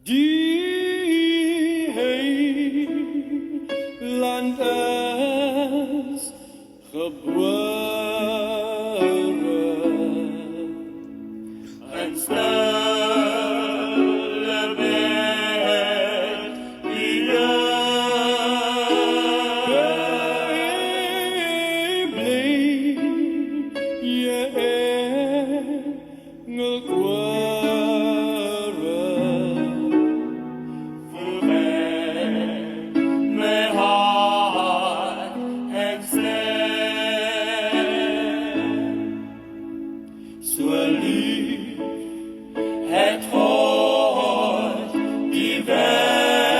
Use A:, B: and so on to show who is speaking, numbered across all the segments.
A: Die heiland is gebore en stille bed die bly je engelkoor mijn hart en zo lief het God die wereld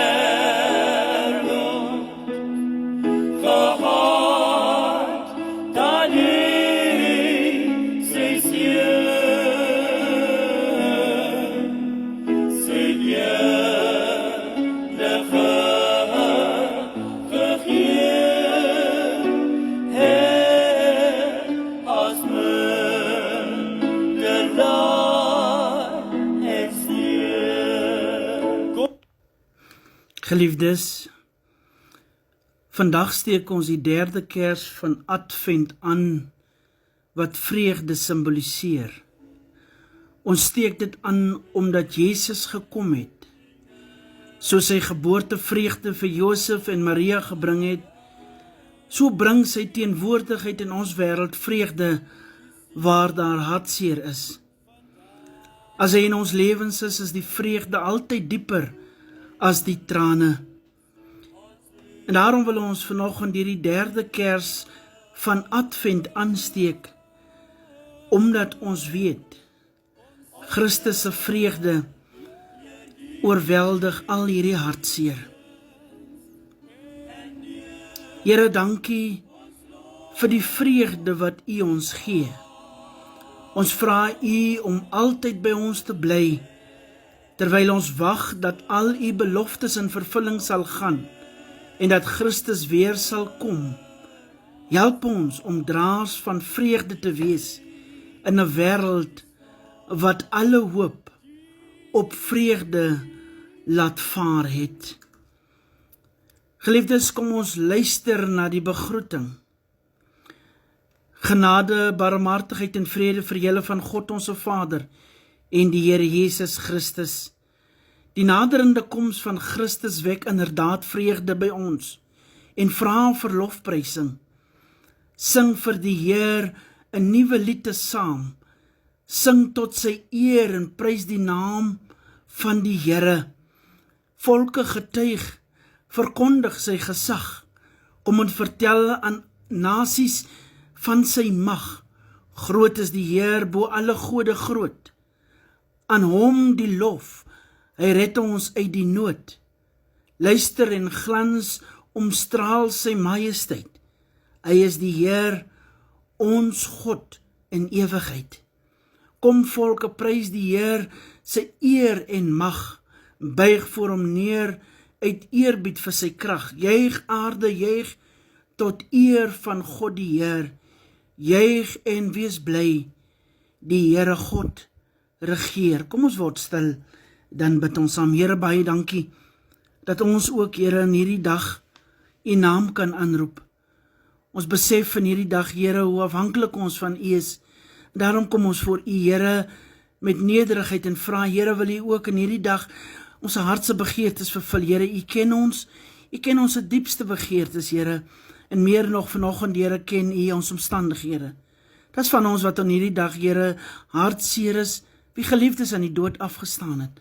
A: gehad dat hij zijn
B: Geliefdes, vandag steek ons die derde kers van Advent aan, wat vreugde simboliseer. Ons steek dit aan omdat Jezus gekom het, so sy geboorte vreugde vir Josef en Maria gebring het, so bring sy teenwoordigheid in ons wêreld vreugde waar daar hartseer is. As hy in ons lewens is die vreugde altyd dieper as die trane. En daarom wil ons vanoggend hierdie derde kers van Advent aansteek, omdat ons weet, Christus se vreugde oorweldig al hierdie hartseer. Here, dankie vir die vreugde wat U ons gee. Ons vra U om altyd by ons te bly, terwyl ons wag dat al U beloftes in vervulling sal gaan en dat Christus weer sal kom. Help ons om draers van vreugde te wees in 'n wêreld wat alle hoop op vreugde laat vaar het. Geliefdes, kom ons luister na die begroeting. Genade, barmhartigheid en vrede vir julle van God ons Vader en die Here Jesus Christus. Die naderende koms van Christus wek inderdaad vreugde by ons en vra vir lofprysing. Sing vir die Heer 'n nuwe lied te saam. Sing tot sy eer en prys die naam van die Here. Volke getuig, verkondig sy gesag. Kom en vertel aan nasies van sy mag. Groot is die Heer bo alle gode groot. Aan hom die lof, hy red ons uit die nood. Luister en glans omstraal sy majesteit. Hy is die Heer, ons God in ewigheid. Kom volke, prys die Heer, sy eer en mag. Buig voor hom neer, uit eerbied vir sy krag. Juig aarde, juig, tot eer van God die Heer. Juig en wees bly, die Here God regeer. Kom ons word stil, dan bid ons saam. Here, baie dankie, dat ons ook, Here, in hierdie dag U naam kan aanroep. Ons besef in hierdie dag, Here, hoe afhanklik ons van U is. Daarom kom ons voor U, Here, met nederigheid en vra, Here, wil U ook in hierdie dag ons hartse begeertes vervul. Here, U ken ons se diepste begeertes, Here, en meer nog vanoggend, Here, ken U ons omstandighede. Dit is van ons wat in hierdie dag, Here, hartseer is, wie geliefdes aan die dood afgestaan het.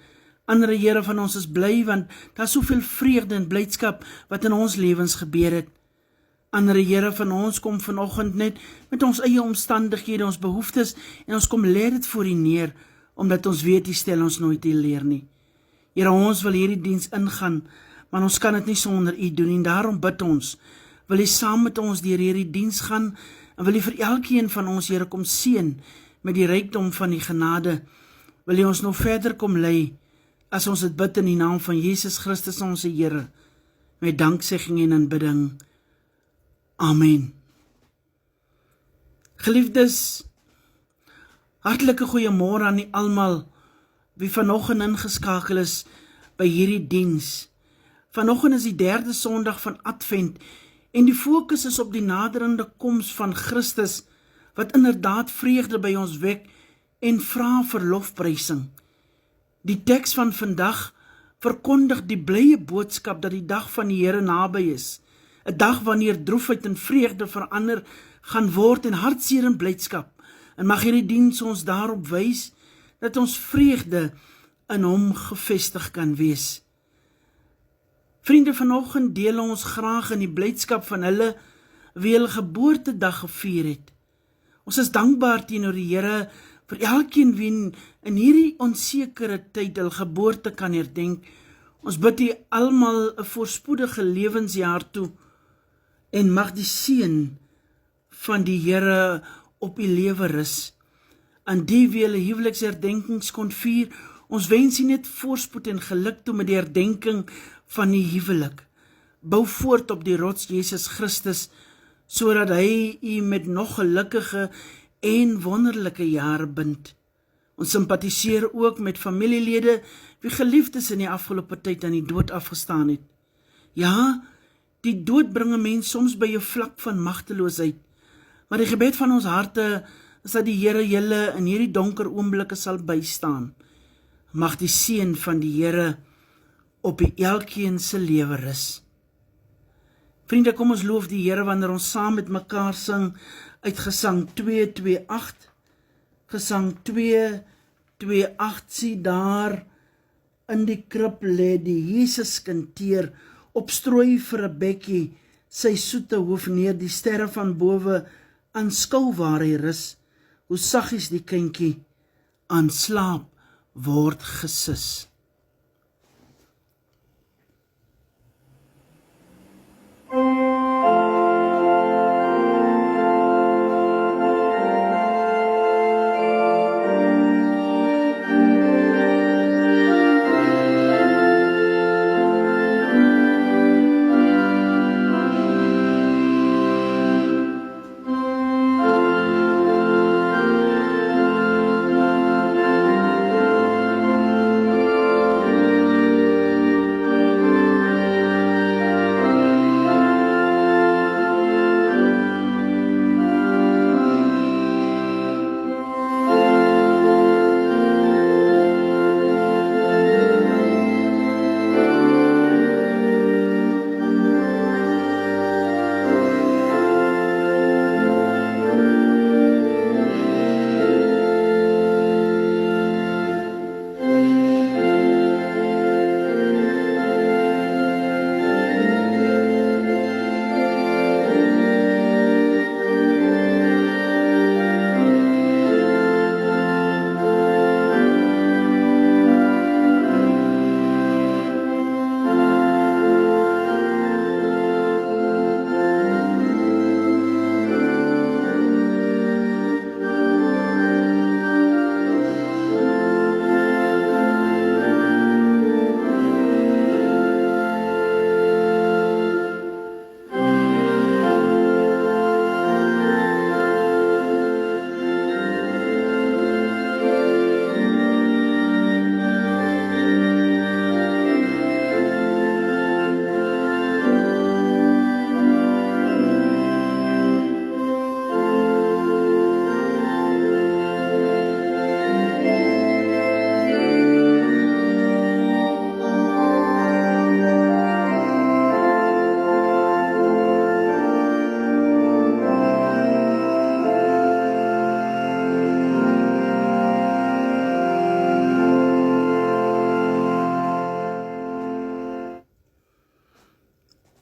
B: Ander, Here, van ons is bly, want daar is soveel vreugde en blydskap wat in ons lewens gebeur het. Ander, Here, van ons kom vanoggend net met ons eie omstandighede, ons behoeftes, en ons kom lê dit voor U neer, omdat ons weet U stel ons nooit teleur nie. Here, ons wil hierdie diens ingaan, maar ons kan dit nie sonder U doen, en daarom bid ons, wil U saam met ons deur hierdie diens gaan, en wil U vir elkeen van ons, Here, kom seën met die rykdom van die genade. Wil U ons nog verder kom lei, as ons dit bid in die naam van Jesus Christus, ons Here, met danksegging en aanbidding. Amen. Geliefdes, hartlike goeiemôre aan die almal wie vanoggend ingeskakel is by hierdie diens. Vanoggend is die 3de Sondag van Advent en die fokus is op die naderende koms van Christus wat inderdaad vreugde by ons wek en vra vir lofprysing. Die teks van vandag verkondig die blye boodskap dat die dag van die Here naby is, 'n dag wanneer droefheid in vreugde verander gaan word en hartseer in blydskap. En mag hierdie diens ons daarop wys dat ons vreugde in hom gevestig kan wees. Vriende, vanoggend deel ons graag in die blydskap van hulle wie hulle geboortedag gevier het. Ons is dankbaar teenoor die Here vir elkeen wie in hierdie onsekere tyd hul geboorte kan herdenk. Ons bid u almal 'n voorspoedige lewensjaar toe en mag die seën van die Here op u lewe rus. Aan die wie hulle huweliksherdenkings kon vier, ons wens u net voorspoed en geluk toe met die herdenking van die huwelik. Bou voort op die rots Jesus Christus, sodat hy u met nog gelukkige en wonderlike jare bind. Ons sympatiseer ook met familielede wie geliefdes in die afgelope tyd aan die dood afgestaan het. Ja, die dood bring 'n mens soms by 'n vlak van magteloosheid, maar die gebed van ons harte is dat die Here julle in hierdie donker oomblikke sal bystaan. Mag die seën van die Here op elkeen se lewe rus. Vriende, kom ons loof die Here wanneer ons saam met mekaar sing uit Gesang 228. Gesang 228, sien daar in die krib lê die Jesuskind teer, op strooi vir 'n bekkie, sy soete hoof neer, die sterre van bowe aanskou waar hy rus, hoe saggies die kindjie aan slaap word gesus.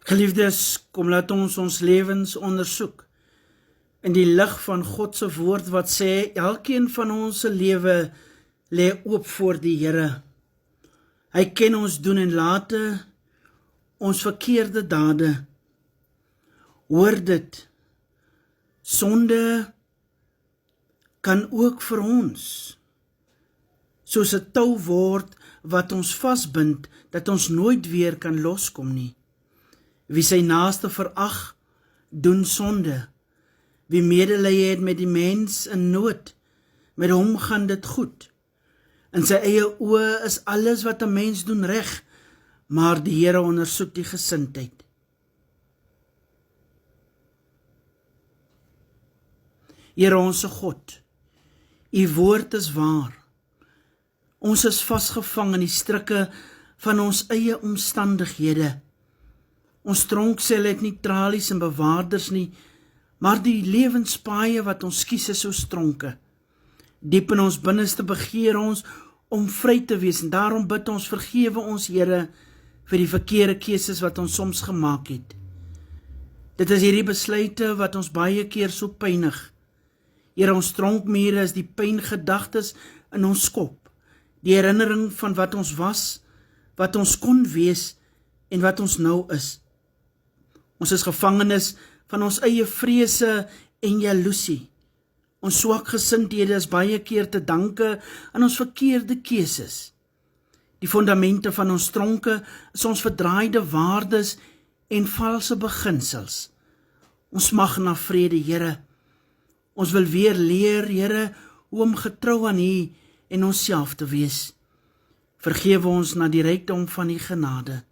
B: Geliefdes, kom laat ons lewens ondersoek in die lig van God se woord wat sê, elkeen van ons se lewe lê oop voor die Here. Hy ken ons doen en late, ons verkeerde dade. Hoor dit, sonde kan ook vir ons soos 'n tou word wat ons vasbind, dat ons nooit weer kan loskom nie. Wie sy naaste verag, doen sonde. Wie medelee het met die mens in nood, met hom gaan dit goed. In sy eie oë is alles wat 'n mens doen reg, maar die Here ondersoek die gesindheid. Here onse God, U woord is waar. Ons is vasgevang in die strikke van ons eie omstandighede. Ons tronksel het nie tralies en bewaarders nie, maar die lewenspaaie wat ons kies is soos tronke. Diep in ons binneste begeer ons om vry te wees, en daarom bid ons, vergewe ons Here vir die verkeerde keuses wat ons soms gemaak het. Dit is hierdie besluite wat ons baie keer so pynig. Here, ons tronkmure is die pyngedagtes in ons kop, die herinnering van wat ons was, wat ons kon wees en wat ons nou is. Ons is gevangenes van ons eie vrese en jaloesie. Ons swakgesindhede is baie keer te danke aan ons verkeerde keuses. Die fondamente van ons tronke is ons verdraaide waardes en valse beginsels. Ons mag na vrede, Here. Ons wil weer leer, Here, hoe om getrou aan U en onsself te wees. Vergewe ons na die rykdom van U genade.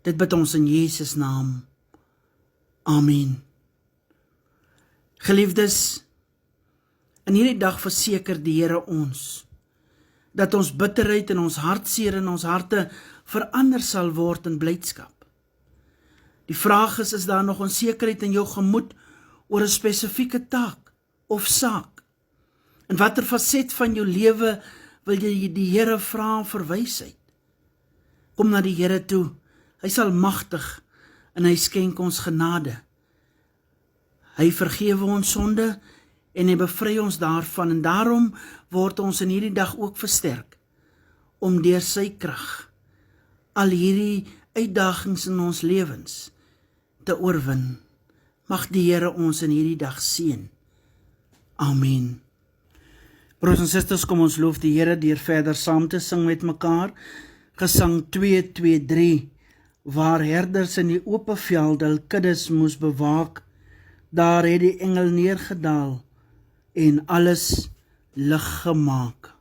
B: Dit bid ons in Jesus naam. Amen. Geliefdes, in hierdie dag verseker die Here ons, dat ons bitterheid en ons hartseer in ons harte verander sal word in blydskap. Die vraag is daar nog onsekerheid in jou gemoed oor 'n spesifieke taak of saak? In watter faset van jou lewe wil jy die Here vra vir wysheid? Kom na die Here toe, hy sal magtig en hy skenk ons genade. Hy vergewe ons sonde en hy bevry ons daarvan, en daarom word ons in hierdie dag ook versterk om deur sy krag al hierdie uitdagings in ons lewens te oorwin. Mag die Here ons in hierdie dag seën. Amen. Broers en susters, kom ons loof die Here deur verder saam te sing met mekaar. Gesang 223, waar herders in die oop velde hul kuddes moes bewaak, daar het die engel neergedaal en alles lig gemaak.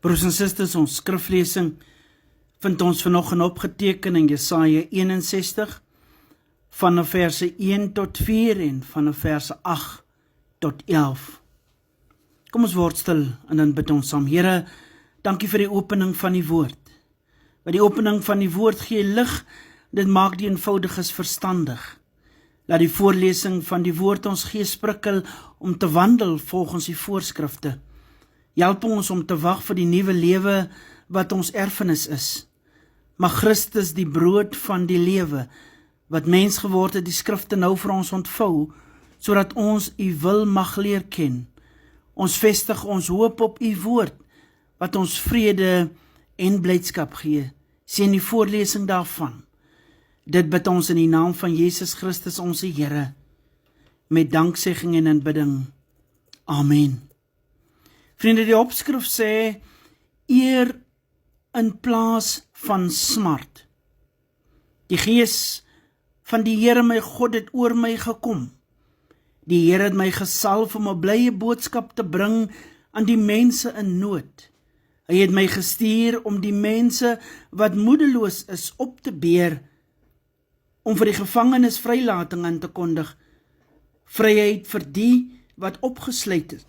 B: Broers en susters, ons skriflesing vind ons vanoggend opgeteken in Jesaja 61, vanaf verse 1 tot 4 en vanaf verse 8 tot 11. Kom ons word stil en dan bid ons saam. Here, dankie vir die opening van die woord. By die opening van die woord gee lig, dit maak die eenvoudiges verstandig. Laat die voorlesing van die woord ons gees prikkel om te wandel volgens die voorskrifte. Help ons om te wag vir die nuwe lewe wat ons erfenis is. Mag Christus die brood van die lewe, wat mens geword het, die skrifte nou vir ons ontvou, sodat ons u wil mag leer ken. Ons vestig ons hoop op u woord, wat ons vrede en blydskap gee. Seën die voorlesing daarvan. Dit bid ons in die naam van Jesus Christus onze Here, met danksegging en aanbidding. Amen. Vriende, die opskrif sê, eer in plaas van smart. Die gees van die Here my God het oor my gekom. Die Here het my gesalf om 'n blye boodskap te bring aan die mense in nood. Hy het my gestuur om die mense wat moedeloos is op te beer, om vir die gevangenes vrylating aan te kondig, vryheid vir die wat opgesluit is,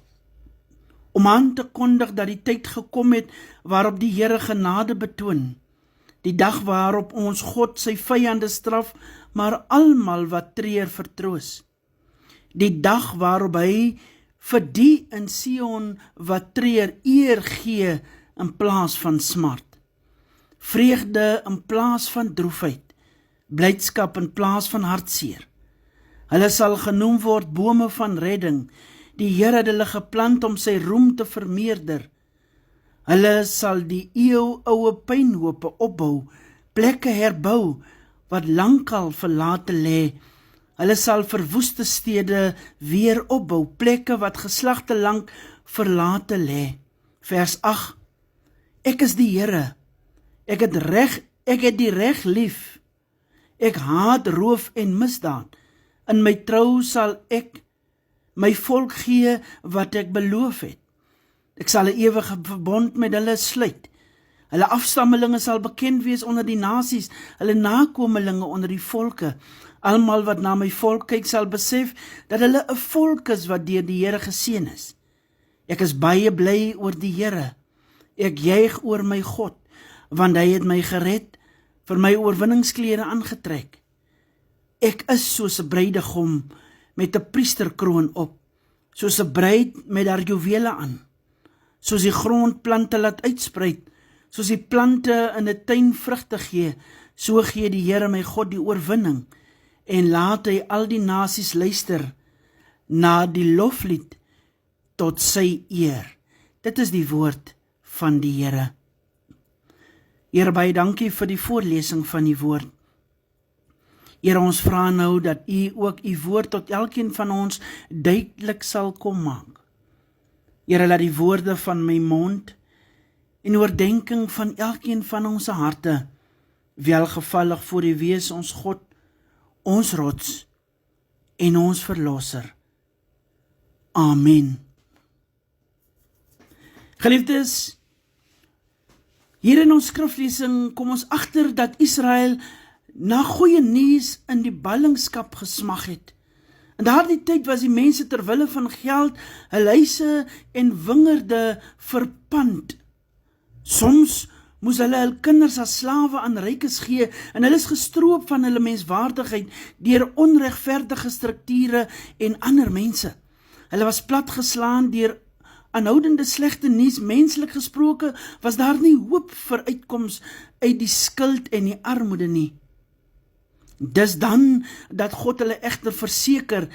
B: om aan te kondig dat die tyd gekom het waarop die Here genade betoon, die dag waarop ons God sy vyande straf, maar almal wat treur vertroos, die dag waarop hy vir die in Sion wat treur eer gee in plaas van smart, vreugde in plaas van droefheid, blydskap in plaas van hartseer. Hulle sal genoem word bome van redding. Die Here het hulle geplant om sy roem te vermeerder. Hulle sal die eeuoue pynhope opbou, plekke herbou wat lankal verlate lê. Hulle sal verwoeste stede weer opbou, plekke wat geslagte lank verlate lê. Vers 8. Ek is die Here. Ek het die reg lief. Ek haat roof en misdaad. In my trou sal ek my volk gee wat ek beloof het. Ek sal 'n ewige verbond met hulle sluit. Hulle afstammelinge sal bekend wees onder die nasies, hulle nakomelinge onder die volke. Almal wat na my volk kyk sal besef dat hulle 'n volk is wat deur die Here geseën is. Ek is baie bly oor die Here. Ek juig oor my God, want hy het my gered, vir my oorwinningsklere aangetrek. Ek is soos 'n bruidegom met 'n priesterkroon op, soos 'n bruid met haar juwele aan, soos die grondplante laat uitspruit, soos die plante in 'n tuin vrugte gee, so gee die Here my God die oorwinning, en laat hy al die nasies luister na die loflied tot sy eer. Dit is die woord van die Here. Here, baie dankie vir die voorlesing van die woord. Here, ons vra nou dat u ook u woord tot elkeen van ons duidelik sal kom maak. Here, laat die woorde van my mond en oordenking van elkeen van ons harte welgevallig voor u wees, ons God, ons rots en ons verlosser. Amen. Geliefdes, hier in ons skriflesing kom ons agter dat Israel na goeie nuus in die ballingskap gesmag het. In daardie tyd was die mense ter wille van geld, hul huise en wingerde verpand. Soms moes hulle hul kinders as slawe aan rykes gee en hulle is gestroop van hulle menswaardigheid deur onregverdige strukture en ander mense. Hulle was platgeslaan deur aanhoudende slegte nuus. Menslik gesproke was daar nie hoop vir uitkoms uit die skuld en die armoede nie. Dis dan dat God hulle egter verseker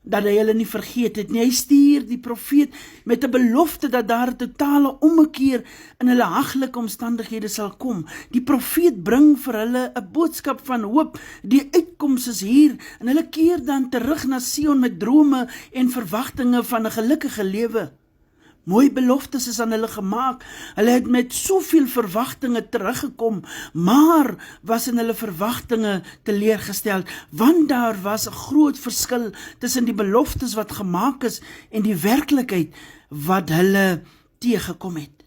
B: dat hy hulle nie vergeet het nie. Hy stuur die profeet met 'n belofte dat daar 'n totale ommekeer in hulle haglike omstandighede sal kom. Die profeet bring vir hulle 'n boodskap van hoop. Die uitkoms is hier en hulle keer dan terug na Sion met drome en verwagtinge van 'n gelukkige lewe. Mooi beloftes is aan hulle gemaak. Hulle het met soveel verwagtinge teruggekom, maar was in hulle verwagtinge teleurgestel, want daar was 'n groot verskil tussen die beloftes wat gemaak is en die werklikheid wat hulle teëgekom het.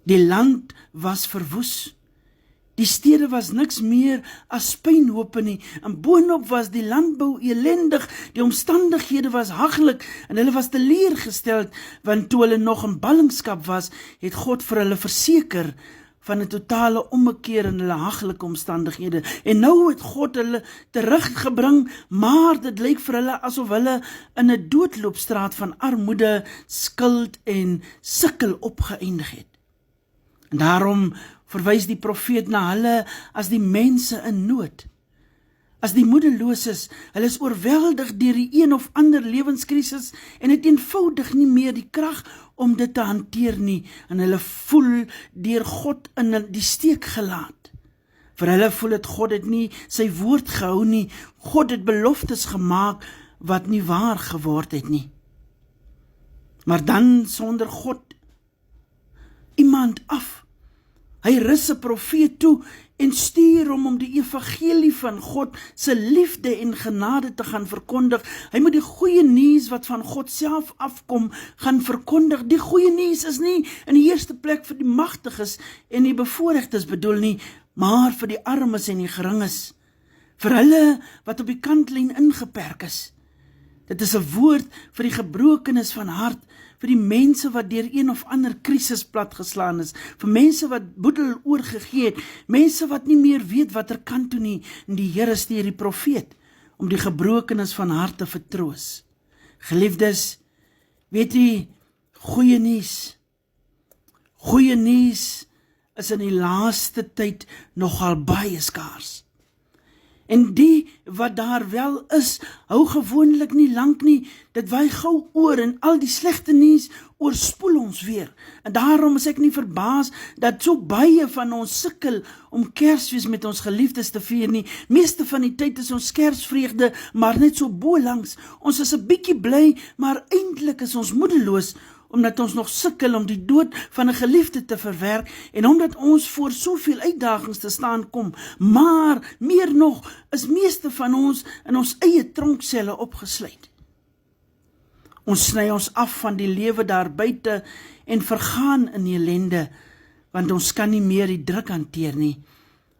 B: Die land was verwoes. Die stede was niks meer as puinhope nie, en boonop was die landbou elendig, die omstandighede was haglik, en hulle was teleurgesteld, want toe hulle nog in ballingskap was, het God vir hulle verseker van 'n totale ommekeer in hulle haglike omstandighede. En nou het God hulle teruggebring, maar dit lyk vir hulle asof hulle in 'n doodloopstraat van armoede, skuld en sukkel opgeëindig het. En daarom verwys die profeet na hulle as die mense in nood, as die moedeloses. Hulle is oorweldig deur die een of ander lewenskrisis en het eenvoudig nie meer die krag om dit te hanteer nie, en hulle voel deur God in die steek gelaat. Vir hulle voel het God het nie sy woord gehou nie, God het beloftes gemaak wat nie waar geword het nie. Maar dan sonder God iemand af. Hy rus 'n profeet toe en stuur hom om die evangelie van God se liefde en genade te gaan verkondig. Hy moet die goeie nuus wat van God self afkom gaan verkondig. Die goeie nuus is nie in die eerste plek vir die magtiges en die bevoorregtes bedoel nie, maar vir die armes en die geringes, vir hulle wat op die kantlyn ingeperk is. Dit is 'n woord vir die gebrokenes van hart, vir die mense wat deur een of ander krisis platgeslaan is, vir mense wat boedel oorgegee het, mense wat nie meer weet watter kant toe nie, en die Here stuur die profeet om die gebrokenes van hart te vertroos. Geliefdes, weet u, goeie nuus is in die laaste tyd nogal baie skaars. En die wat daar wel is, hou gewoonlik nie lank nie, dit waai gou oor en al die slegte nuus oorspoel ons weer. En daarom is ek nie verbaas dat so baie van ons sukkel om Kersfees met ons geliefdes te vier nie. Meeste van die tyd is ons Kersvreugde maar net so bolangs. Ons is 'n bietjie bly, maar eintlik is ons moedeloos, omdat ons nog sukkel om die dood van 'n geliefde te verwerk en omdat ons voor soveel uitdagings te staan kom. Maar meer nog is meeste van ons in ons eie tronkselle opgesluit. Ons sny ons af van die lewe daar buite en vergaan in ellende, want ons kan nie meer die druk hanteer nie.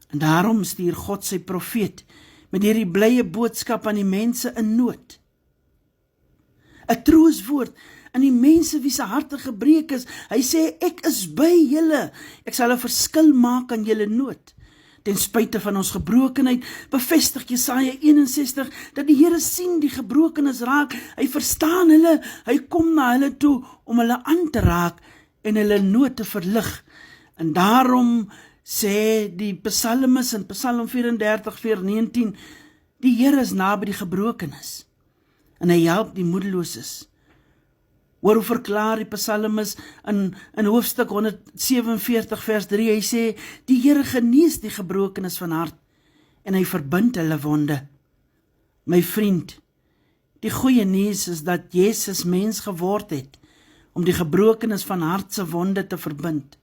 B: En daarom stuur God sy profeet met hierdie blye boodskap aan die mense in nood. 'n troostwoord aan die mense wie se harte gebreek is. Hy sê, ek is by julle, ek sal 'n verskil maak aan julle nood. Ten spyte van ons gebrokenheid, bevestig Jesaja 61, dat die Here sien die gebrokenes raak, hy verstaan hulle, hy kom na hulle toe om hulle aan te raak en hulle nood te verlig. En daarom sê die psalmis in Psalm 34 vers 19, die Here is naby die gebrokenes en hy help die moedeloses. Hoor hoe verklaar die psalmis in hoofstuk 147 vers 3, hy sê, die Here genees die gebrokenes van hart en hy verbind hulle wonde. My vriend, die goeie nuus is dat Jesus mens geword het om die gebrokenes van hart se wonde te verbind.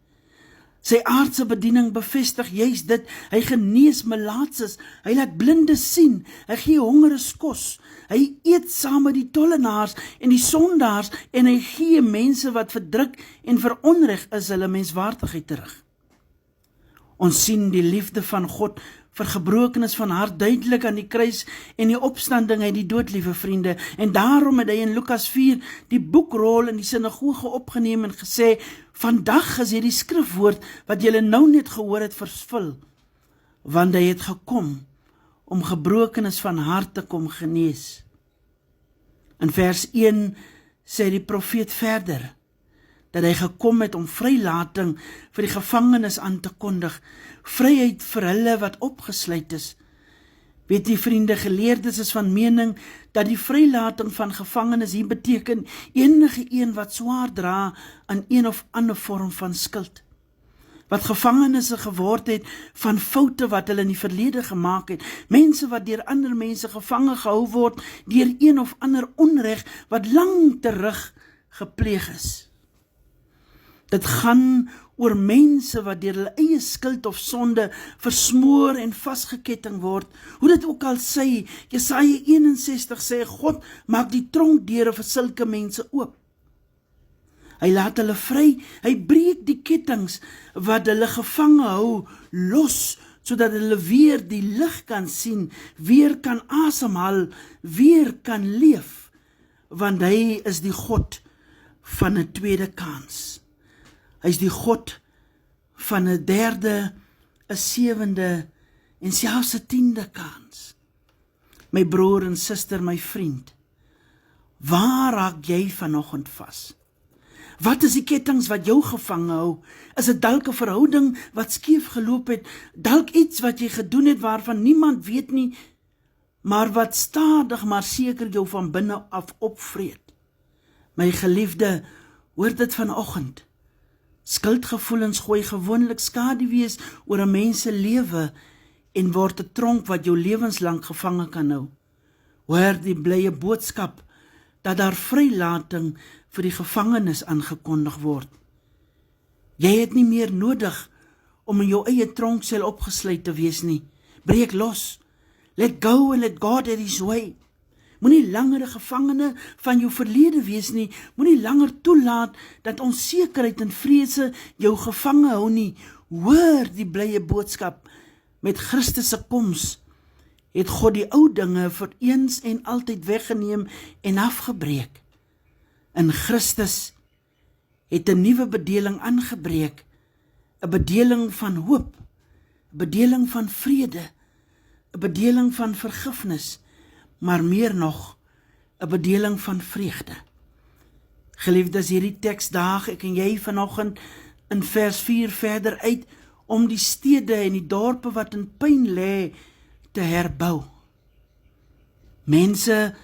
B: Sy aardse bediening bevestig juis dit, hy genees melaatses, hy laat blindes sien, hy gee hongeres kos, hy eet saam met die tollenaars en die sondaars en hy gee mense wat verdruk en veronreg is hulle menswaardigheid terug. Ons sien die liefde van God vir gebrokenes van hart duidelik aan die kruis en die opstanding uit die dood, liewe vriende, en daarom het hy in Lukas 4 die boekrol in die sinagoge opgeneem en gesê, vandag is hierdie skrifwoord wat julle nou net gehoor het vervul, want hy het gekom om gebrokenes van hart te kom genees. In vers 1 sê die profeet verder, dat hy gekom het om vrylating vir die gevangenes aan te kondig, vryheid vir hulle wat opgesluit is. Weet die vriende, geleerdes is van mening dat die vrylating van gevangenes hier beteken enige een wat swaar dra aan een of ander vorm van skuld. Wat gevangenes geword het van foute wat hulle in die verlede gemaak het, mense wat deur ander mense gevange gehou word deur een of ander onreg wat lang terug gepleeg is. Dit gaan oor mense wat deur hulle eie skuld of sonde versmoor en vasgeketting word. Hoe dit ook al sê, Jesaja 61 sê, God maak die tronkdeure vir sulke mense oop. Hy laat hulle vry, hy breek die kettinge wat hulle gevange hou, los sodat hulle weer die lig kan sien, weer kan asemhaal, weer kan leef, want hy is die God van 'n tweede kans. Hy is die God van 'n derde, 'n sewende en selfs 'n 10de kans. My broer en suster, my vriend, waar raak jy vanoggend vas? Wat is die kettinge wat jou gevange hou? Is dit dalk 'n verhouding wat skeef geloop het? Dalk iets wat jy gedoen het waarvan niemand weet nie, maar wat stadig maar seker jou van binne af opvreet? My geliefde, hoor dit vanoggend. Skuldgevoelens gooi gewoonlik skaduwees oor 'n mens se lewe en word 'n tronk wat jou lewenslank gevange kan hou. Hoor die blye boodskap dat daar vrylating vir die gevangenes aangekondig word. Jy het nie meer nodig om in jou eie tronksel opgesluit te wees nie. Breek los. Let go and let God at his way. Moenie langer 'n gevangene van jou verlede wees nie. Moenie langer toelaat dat onsekerheid en vrese jou gevange hou nie. Hoor die blye boodskap. Met Christus se koms het God die ou dinge vir eens en altyd weggeneem en afgebreek. In Christus het 'n nuwe bedeling aangebreek, 'n bedeling van hoop, 'n bedeling van vrede, 'n bedeling van vergifnis, maar meer nog, 'n bedeling van vreugde. Geliefdes, hierdie teks daag ek en jy vanoggend in vers 4 verder uit om die stede en die dorpe wat in pyn lê te herbou. Mense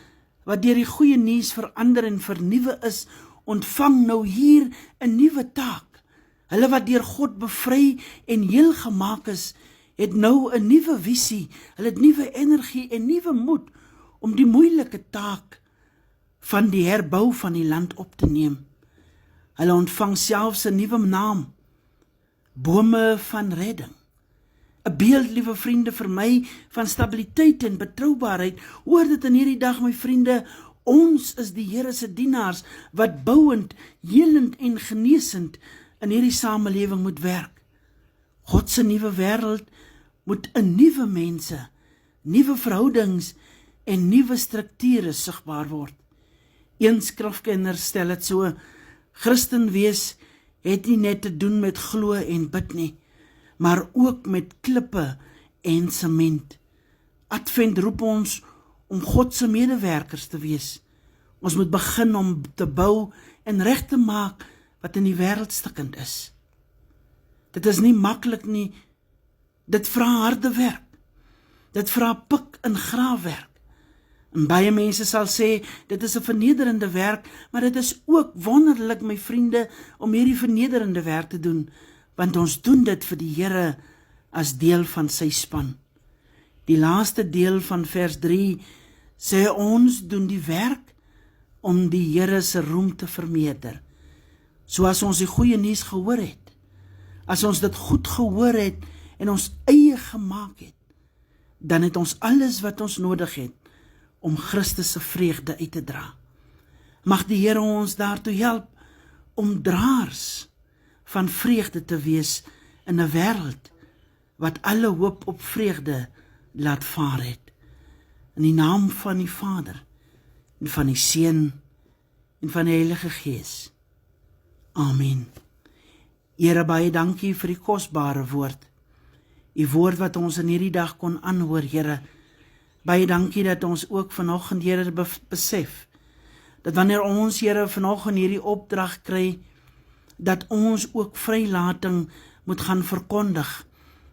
B: wat deur die goeie nuus verander en vernuwe is, ontvang nou hier 'n nuwe taak. Hulle wat deur God bevry en heel gemaak is, het nou 'n nuwe visie, hulle het nuwe energie en nuwe moed om die moeilike taak van die herbou van die land op te neem. Hulle ontvang selfs 'n nuwe naam, bome van redding. 'n beeld, liewe vriende, vir my van stabiliteit en betroubaarheid. Hoor dit in hierdie dag, my vriende, ons is die Here se dienaars wat bouend, helend en genesend in hierdie samelewing moet werk. God se nuwe wêreld moet in nuwe mense, nuwe verhoudings en nuwe strukture sigbaar word. Een skrifkenner stel dit so: Christen wees het nie net te doen met glo en bid nie, maar ook met klippe en sement. Advent roep ons om God se medewerkers te wees. Ons moet begin om te bou en reg te maak wat in die wêreld stikkend is. Dit is nie maklik nie. Dit vra harde werk. Dit vra pik en graafwerk. En baie mense sal sê, dit is 'n vernederende werk, maar dit is ook wonderlik, my vriende, om hierdie vernederende werk te doen, want ons doen dit vir die Here as deel van sy span. Die laaste deel van vers 3 sê ons doen die werk om die Here se roem te vermeerder. So as ons die goeie nuus gehoor het, as ons dit goed gehoor het en ons eie gemaak het, dan het ons alles wat ons nodig het om Christus se vreugde uit te dra. Mag die Here ons daartoe help om draers van vreugde te wees in 'n wêreld wat alle hoop op vreugde laat vaar het. In die naam van die Vader en van die Seun en van die Heilige Gees. Amen. Here, baie dankie vir die kosbare woord. Die woord wat ons in hierdie dag kon aanhoor, Here. Baie dankie dat ons ook vanoggend, Here, besef dat wanneer ons, Here, vanoggend hierdie opdrag kry, dat ons ook vrylating moet gaan verkondig.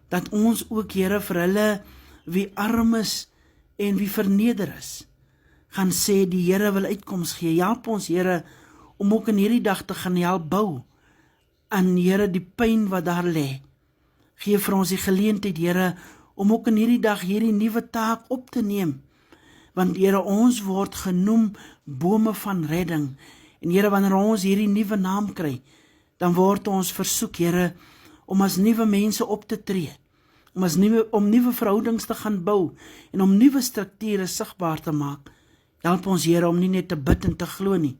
B: Dat ons ook, Here, vir hulle wie arm is en wie verneder is, gaan sê die Here wil uitkoms gee. Help ons, Here, om ook in hierdie dag te gaan help bou aan, Here, die pyn wat daar lê. Geef vir ons die geleentheid, Here, om ook in hierdie dag hierdie nuwe taak op te neem. Want, Here, ons word genoem bome van redding. En, Here, wanneer ons hierdie nuwe naam kry, dan word ons versoek, Here, om as nuwe mense op te tree, om nuwe verhoudings te gaan bou en om nuwe strukture sigbaar te maak. Help ons, Here, om nie net te bid en te glo nie,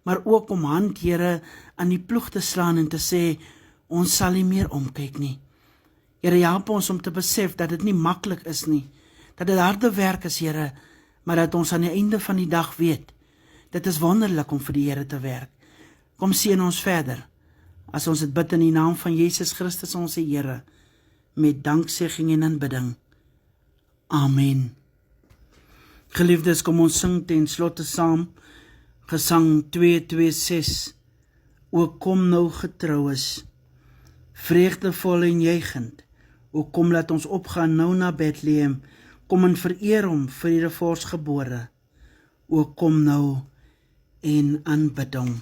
B: maar ook om hand, Here, aan die ploeg te slaan en te sê, ons sal nie meer omkyk nie. Here, help ons om te besef dat dit nie maklik is nie, dat dit harde werk is, Here, maar dat ons aan die einde van die dag weet, dit is wonderlik om vir die Here te werk. Kom seën ons verder, as ons dit bid in die naam van Jesus Christus, ons Here, met danksegging en aanbidding. Amen. Geliefdes, kom ons sing ten slotte saam, Gesang 226, O kom nou getroues, vreugdevol en juichend, O kom laat ons opgaan nou na Bethlehem, kom en vereer hom, vredevors gebore, O kom nou en aanbid hom.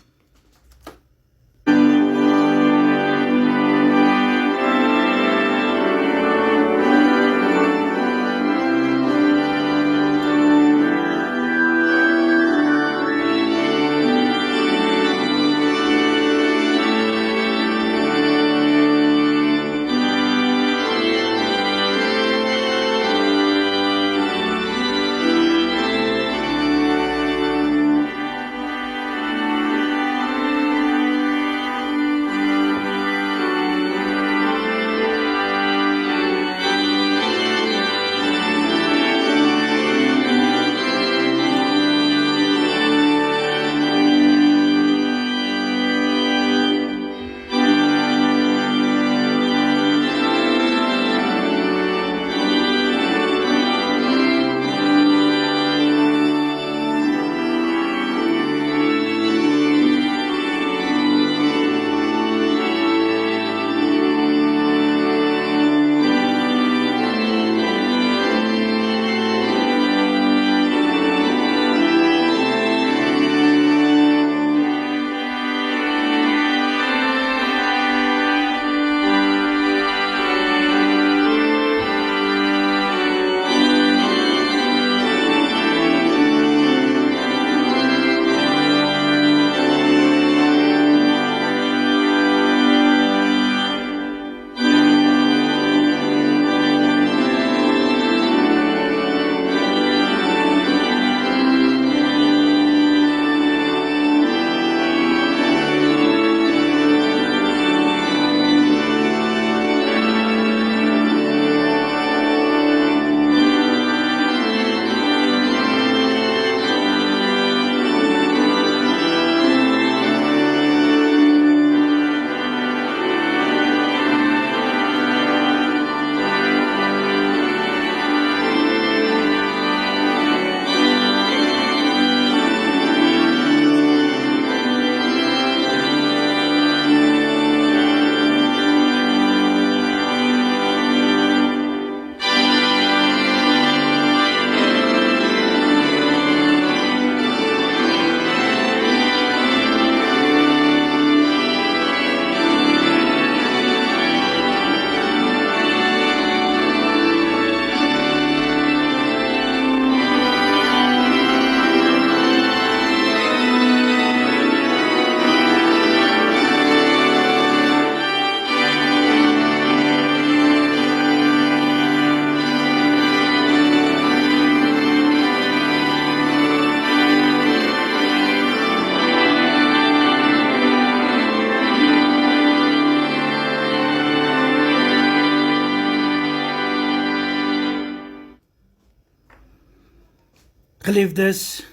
B: Geliefdes,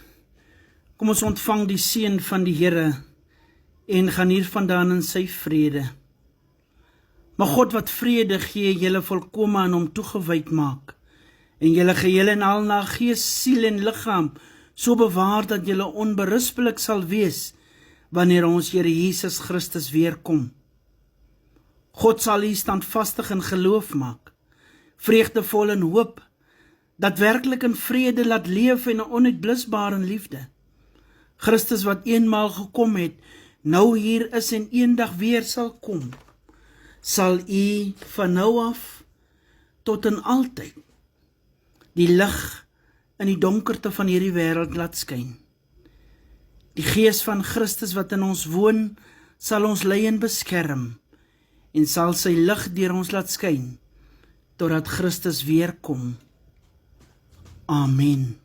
B: kom ons ontvang die seën van die Here en gaan hiervandaan in sy vrede. Maar God wat vrede gee, julle volkome aan hom toegewyd maak en julle geheel en al na gees, siel en liggaam so bewaar dat julle onberispelik sal wees wanneer ons Here Jesus Christus weerkom. God sal u standvastig in geloof maak, vreugdevol in hoop, dat werklik in vrede laat leef en onuitblusbaar in liefde. Christus wat eenmaal gekom het, nou hier is en eendag weer sal kom, sal u van nou af tot in altyd die lig in die donkerte van hierdie wêreld laat skyn. Die Gees van Christus wat in ons woon, sal ons lei en beskerm en sal sy lig deur ons laat skyn totdat Christus weer kom. Amen.